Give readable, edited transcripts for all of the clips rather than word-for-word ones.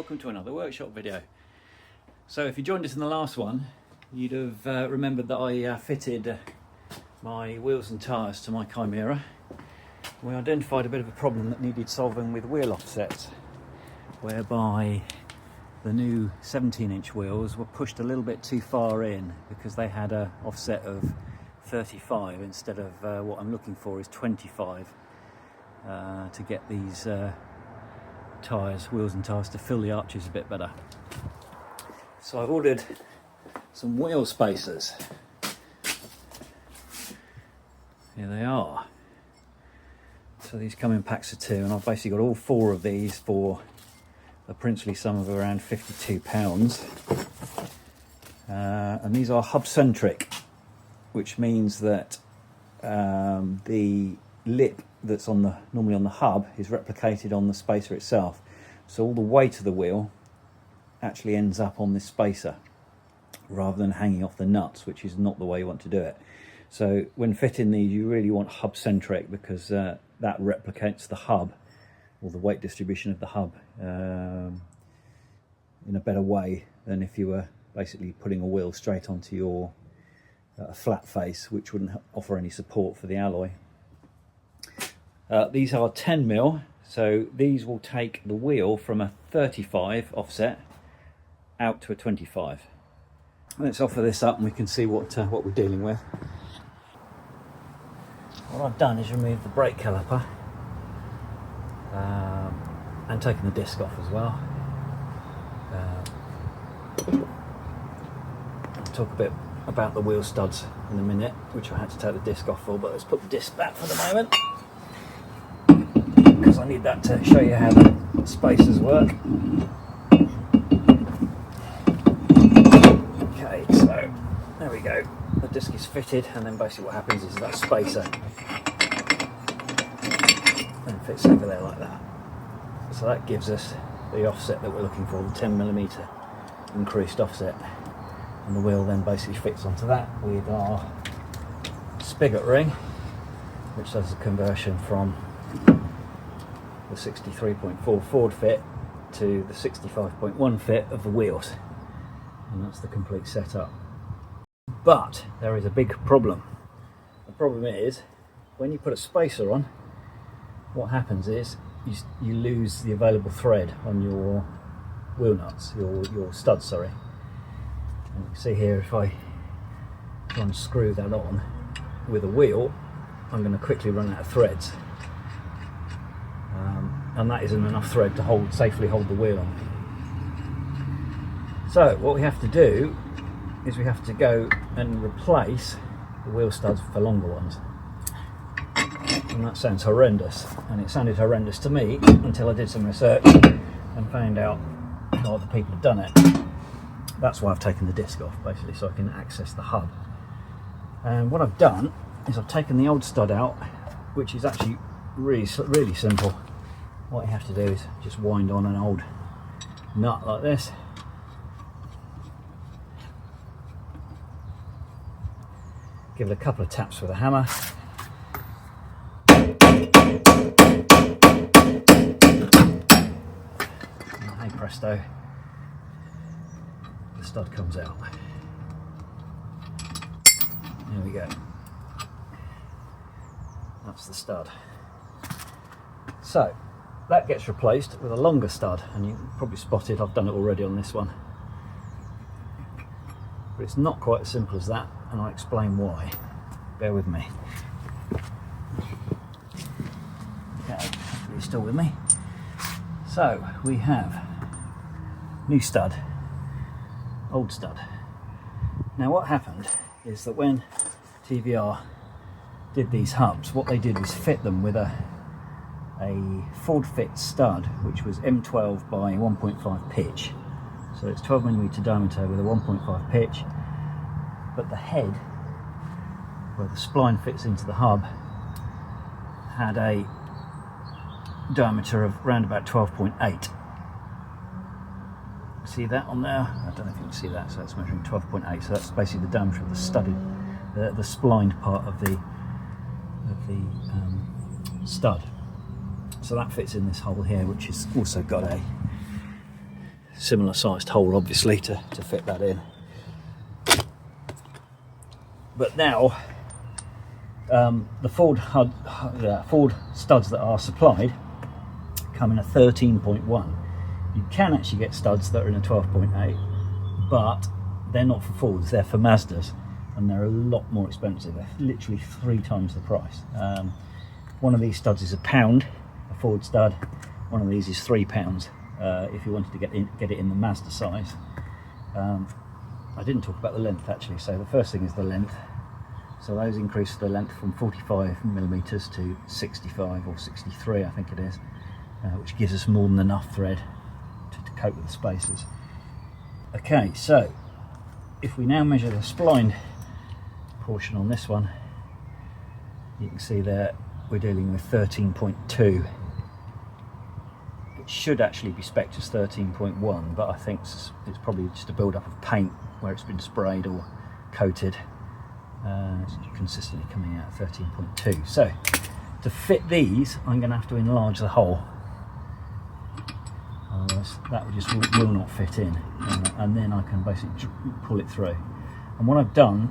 welcome to another workshop video. So if you joined us in the last one, you'd have remembered that I fitted my wheels and tyres to my Chimaera. We identified a bit of a problem that needed solving with wheel offsets, whereby the new 17-inch wheels were pushed a little bit too far in because they had an offset of 35 instead of what I'm looking for is 25 to get these wheels and tyres to fill the arches a bit better. So I've ordered some wheel spacers. Here they are. So these come in packs of 2, and I've basically got all 4 of these for a princely sum of around £52. And these are Hubcentric, which means that the lip that's normally on the hub is replicated on the spacer itself, so all the weight of the wheel actually ends up on this spacer rather than hanging off the nuts, which is not the way you want to do it. So when fitting these, you really want hub-centric, because that replicates the hub, or the weight distribution of the hub, in a better way than if you were basically putting a wheel straight onto your flat face, which wouldn't offer any support for the alloy. These are 10mm, so these will take the wheel from a 35 offset out to a 25. Let's offer this up and we can see what we're dealing with. What I've done is remove the brake caliper and taken the disc off as well. I'll talk a bit about the wheel studs in a minute, which I had to take the disc off for, but let's put the disc back for the moment, because I need that to show you how the spacers work. Okay, so there we go. The disc is fitted, and then basically what happens is that spacer then fits over there like that. So that gives us the offset that we're looking for, the 10mm increased offset. And the wheel then basically fits onto that with our spigot ring, which does the conversion from the 63.4 Ford fit to the 65.1 fit of the wheels, and that's the complete setup. But there is a big problem. The problem is, when you put a spacer on, what happens is you lose the available thread on your wheel nuts, your studs, sorry. And you can see here, if I try and screw that on with a wheel, I'm going to quickly run out of threads. And that isn't enough thread to safely hold the wheel on. So what we have to do is we have to go and replace the wheel studs for longer ones. And that sounds horrendous, and it sounded horrendous to me until I did some research and found out how other people have done it. That's why I've taken the disc off, basically, so I can access the hub. And what I've done is I've taken the old stud out, which is actually really simple. What you have to do is just wind on an old nut like this. Give it a couple of taps with a hammer. And hey presto, the stud comes out. There we go. That's the stud. So that gets replaced with a longer stud, and you probably spotted I've done it already on this one. But it's not quite as simple as that, and I'll explain why. Bear with me. Okay, you're still with me. So we have new stud, old stud. Now what happened is that when TVR did these hubs, what they did was fit them with a Ford fit stud, which was M12 by 1.5 pitch. So it's 12mm diameter with a 1.5 pitch, but the head, where the spline fits into the hub, had a diameter of around about 12.8. See that on there? I don't know if you can see that, so that's measuring 12.8, so that's basically the diameter of the studded, the splined part of the stud. So that fits in this hole here, which has also got a similar sized hole obviously to fit that in. But now the Ford studs that are supplied come in a 13.1. You can actually get studs that are in a 12.8, but they're not for Fords, they're for Mazdas, and they're a lot more expensive. They're literally 3 times the price. One of these studs is £1, a Ford stud. One of these is £3 if you wanted to get it in the Mazda size. I didn't talk about the length actually, so the first thing is the length. So those increase the length from 45mm to 65 or 63, I think it is, which gives us more than enough thread to cope with the spacers. Okay, so if we now measure the spline portion on this one, you can see there we're dealing with 13.2. It should actually be spec'd as 13.1, but I think it's probably just a build-up of paint where it's been sprayed or coated. It's consistently coming out at 13.2. So to fit these, I'm going to have to enlarge the hole. Otherwise, that just will not fit in, and then I can basically pull it through. And what I've done,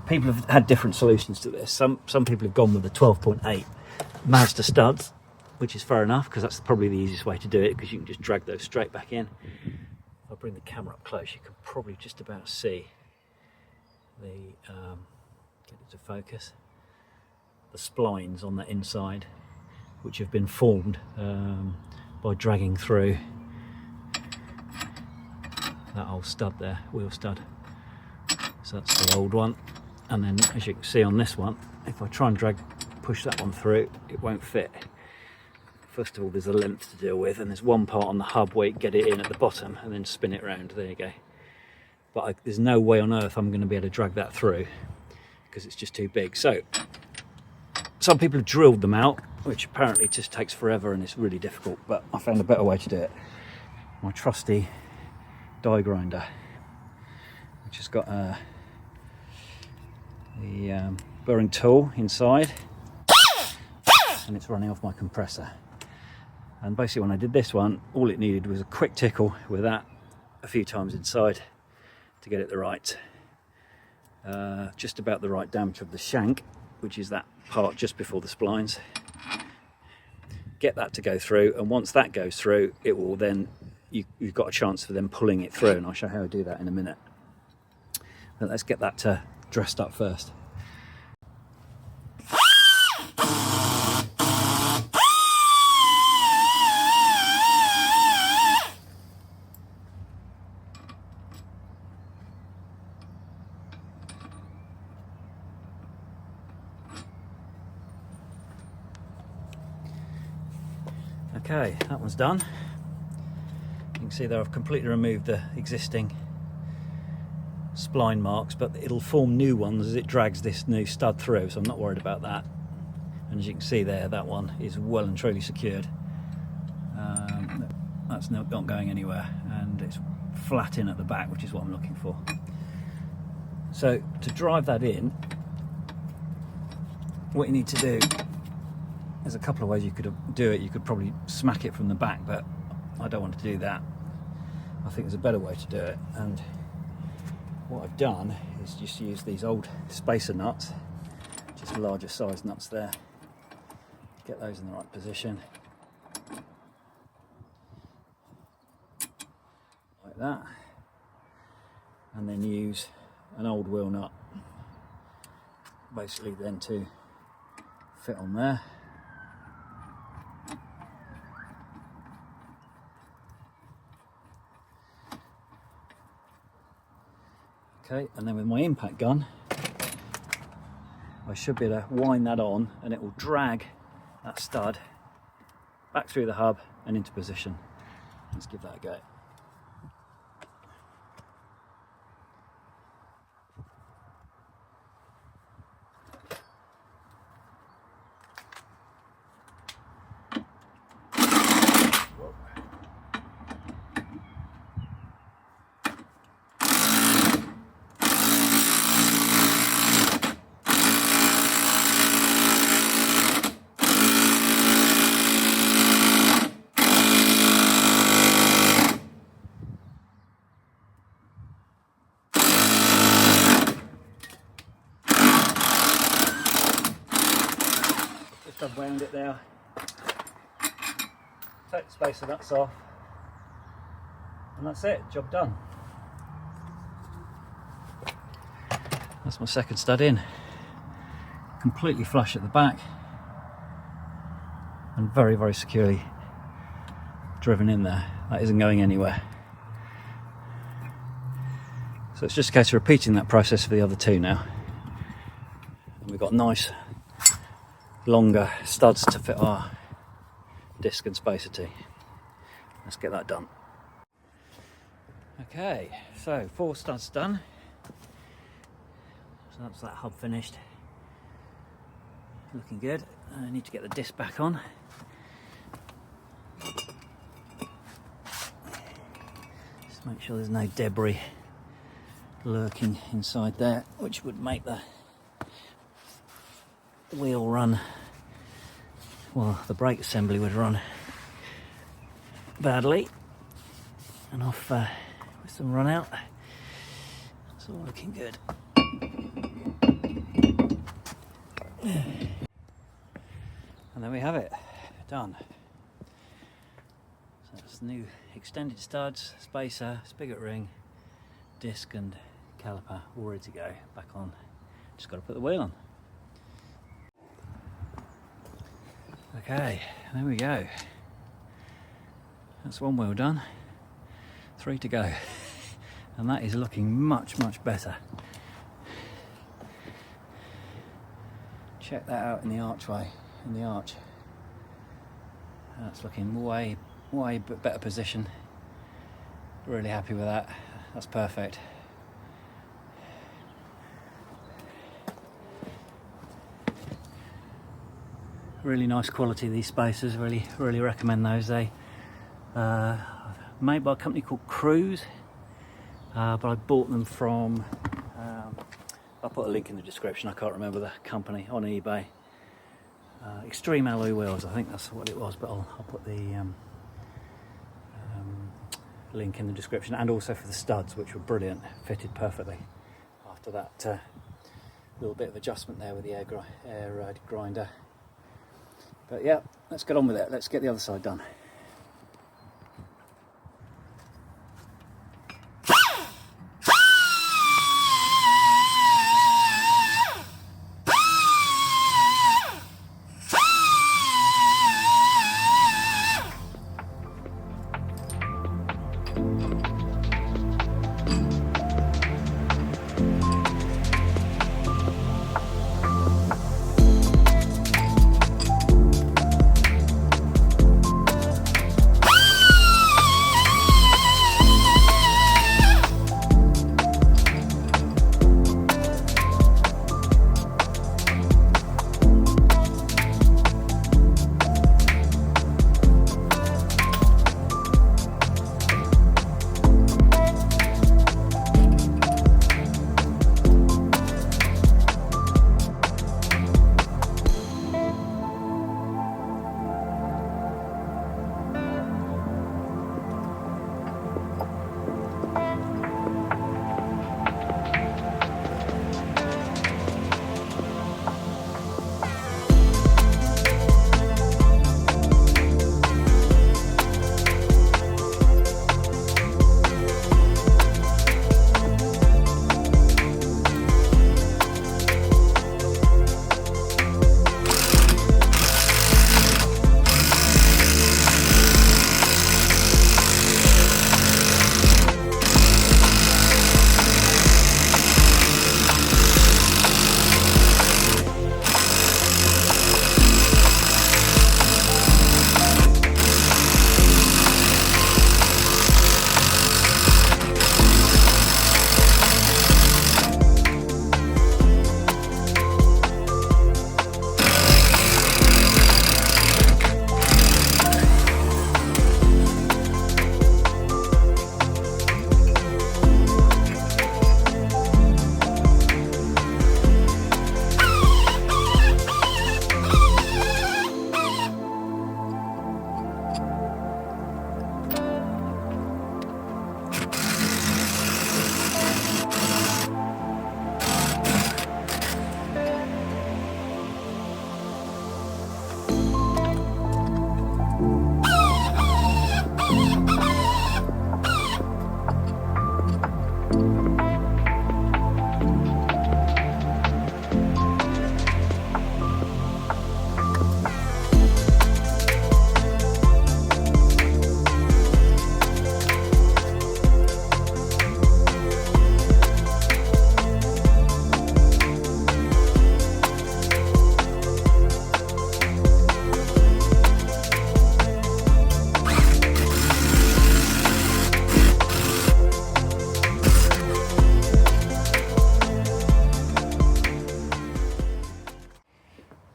people have had different solutions to this. Some people have gone with the 12.8 Mazda studs, which is fair enough because that's probably the easiest way to do it, because you can just drag those straight back in. If I bring the camera up close, you can probably just about see the get it to focus, the splines on the inside, which have been formed by dragging through that old stud there, wheel stud. So that's the old one, and then as you can see on this one, if I try and push that one through, it won't fit. First of all, there's a length to deal with, and there's one part on the hub where you get it in at the bottom and then spin it round. There you go. But there's no way on earth I'm going to be able to drag that through because it's just too big. So some people have drilled them out, which apparently just takes forever and it's really difficult, but I found a better way to do it. My trusty die grinder, which has got the burring tool inside, and it's running off my compressor. And basically when I did this one, all it needed was a quick tickle with that a few times inside to get it just about the right diameter of the shank, which is that part just before the splines. Get that to go through, and once that goes through, it will then, you've got a chance for them pulling it through, and I'll show how I do that in a minute. But let's get that dressed up first. Okay, that one's done. You can see there I've completely removed the existing spline marks, but it'll form new ones as it drags this new stud through, so I'm not worried about that. And as you can see there, that one is well and truly secured. That's not going anywhere, and it's flat in at the back, which is what I'm looking for. So to drive that in, what you need to do, there's a couple of ways you could do it. You could probably smack it from the back, but I don't want to do that. I think there's a better way to do it, and what I've done is just use these old spacer nuts, just larger size nuts there. Get those in the right position, like that, and then use an old wheel nut basically then to fit on there. Okay, and then with my impact gun, I should be able to wind that on, and it will drag that stud back through the hub and into position. Let's give that a go. stud wound it there. Take the spacer nuts off, and that's it, job done. That's my second stud in. Completely flush at the back and very, very securely driven in there. That isn't going anywhere. So it's just a case of repeating that process for the other two now. And we've got nice longer studs to fit our disc and spacer to. Let's get that done. Okay, so 4 studs done. So that's that hub finished. Looking good. I need to get the disc back on. Just make sure there's no debris lurking inside there, which would make the wheel run, well, the brake assembly would run badly. And off with some run out. It's all looking good. And there we have it, done. So that's new extended studs, spacer, spigot ring, disc and caliper all ready to go. Back on, just got to put the wheel on. Okay, there we go. That's one wheel done, 3 to go. And that is looking much, much better. Check that out in the archway, in the arch. That's looking way better position. Really happy with that. That's perfect. Really nice quality, these spacers. Really recommend those. They made by a company called Cruize, but I bought them from. I'll put a link in the description. I can't remember the company, on eBay. Extremealloywheels, I think that's what it was, but I'll put the link in the description, and also for the studs, which were brilliant, fitted perfectly after that little bit of adjustment there with the air grinder. But yeah, let's get on with it. Let's get the other side done.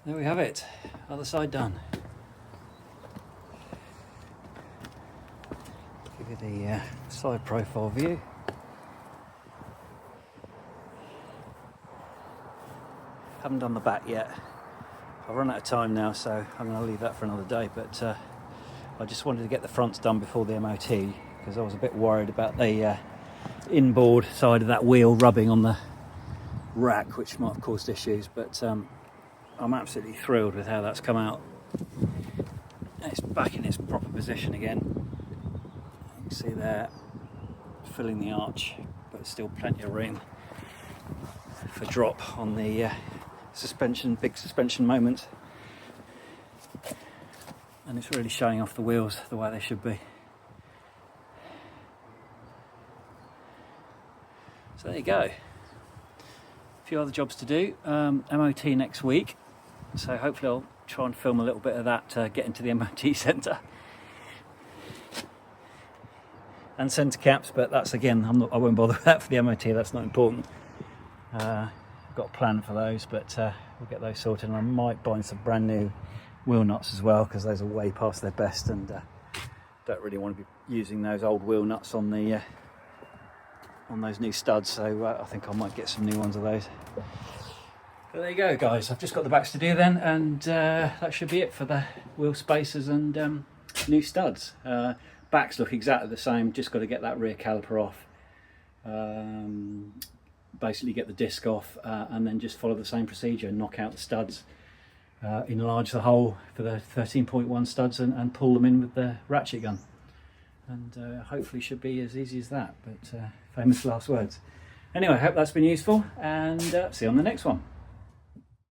There we have it, other side done. Give you the side profile view. Haven't done the back yet. I've run out of time now, so I'm going to leave that for another day, but I just wanted to get the fronts done before the MOT, because I was a bit worried about the inboard side of that wheel rubbing on the rack, which might have caused issues, but I'm absolutely thrilled with how that's come out. It's back in its proper position again. You can see there, filling the arch, but still plenty of room for drop on the suspension, big suspension moment. And it's really showing off the wheels the way they should be. So there you go. A few other jobs to do. MOT next week, so hopefully I'll try and film a little bit of that getting to the MOT centre. And centre caps, but that's again, I won't bother with that for the MOT, that's not important. I've got a plan for those, but we'll get those sorted, and I might buy some brand new wheel nuts as well, because those are way past their best, and don't really want to be using those old wheel nuts on the on those new studs, so I think I might get some new ones of those. But there you go, guys, I've just got the backs to do then, and that should be it for the wheel spacers and new studs. Backs look exactly the same, just got to get that rear caliper off, basically get the disc off, and then just follow the same procedure, knock out the studs, enlarge the hole for the 13.1 studs, and pull them in with the ratchet gun, and hopefully should be as easy as that, but famous last words. Anyway, I hope that's been useful, and see you on the next one.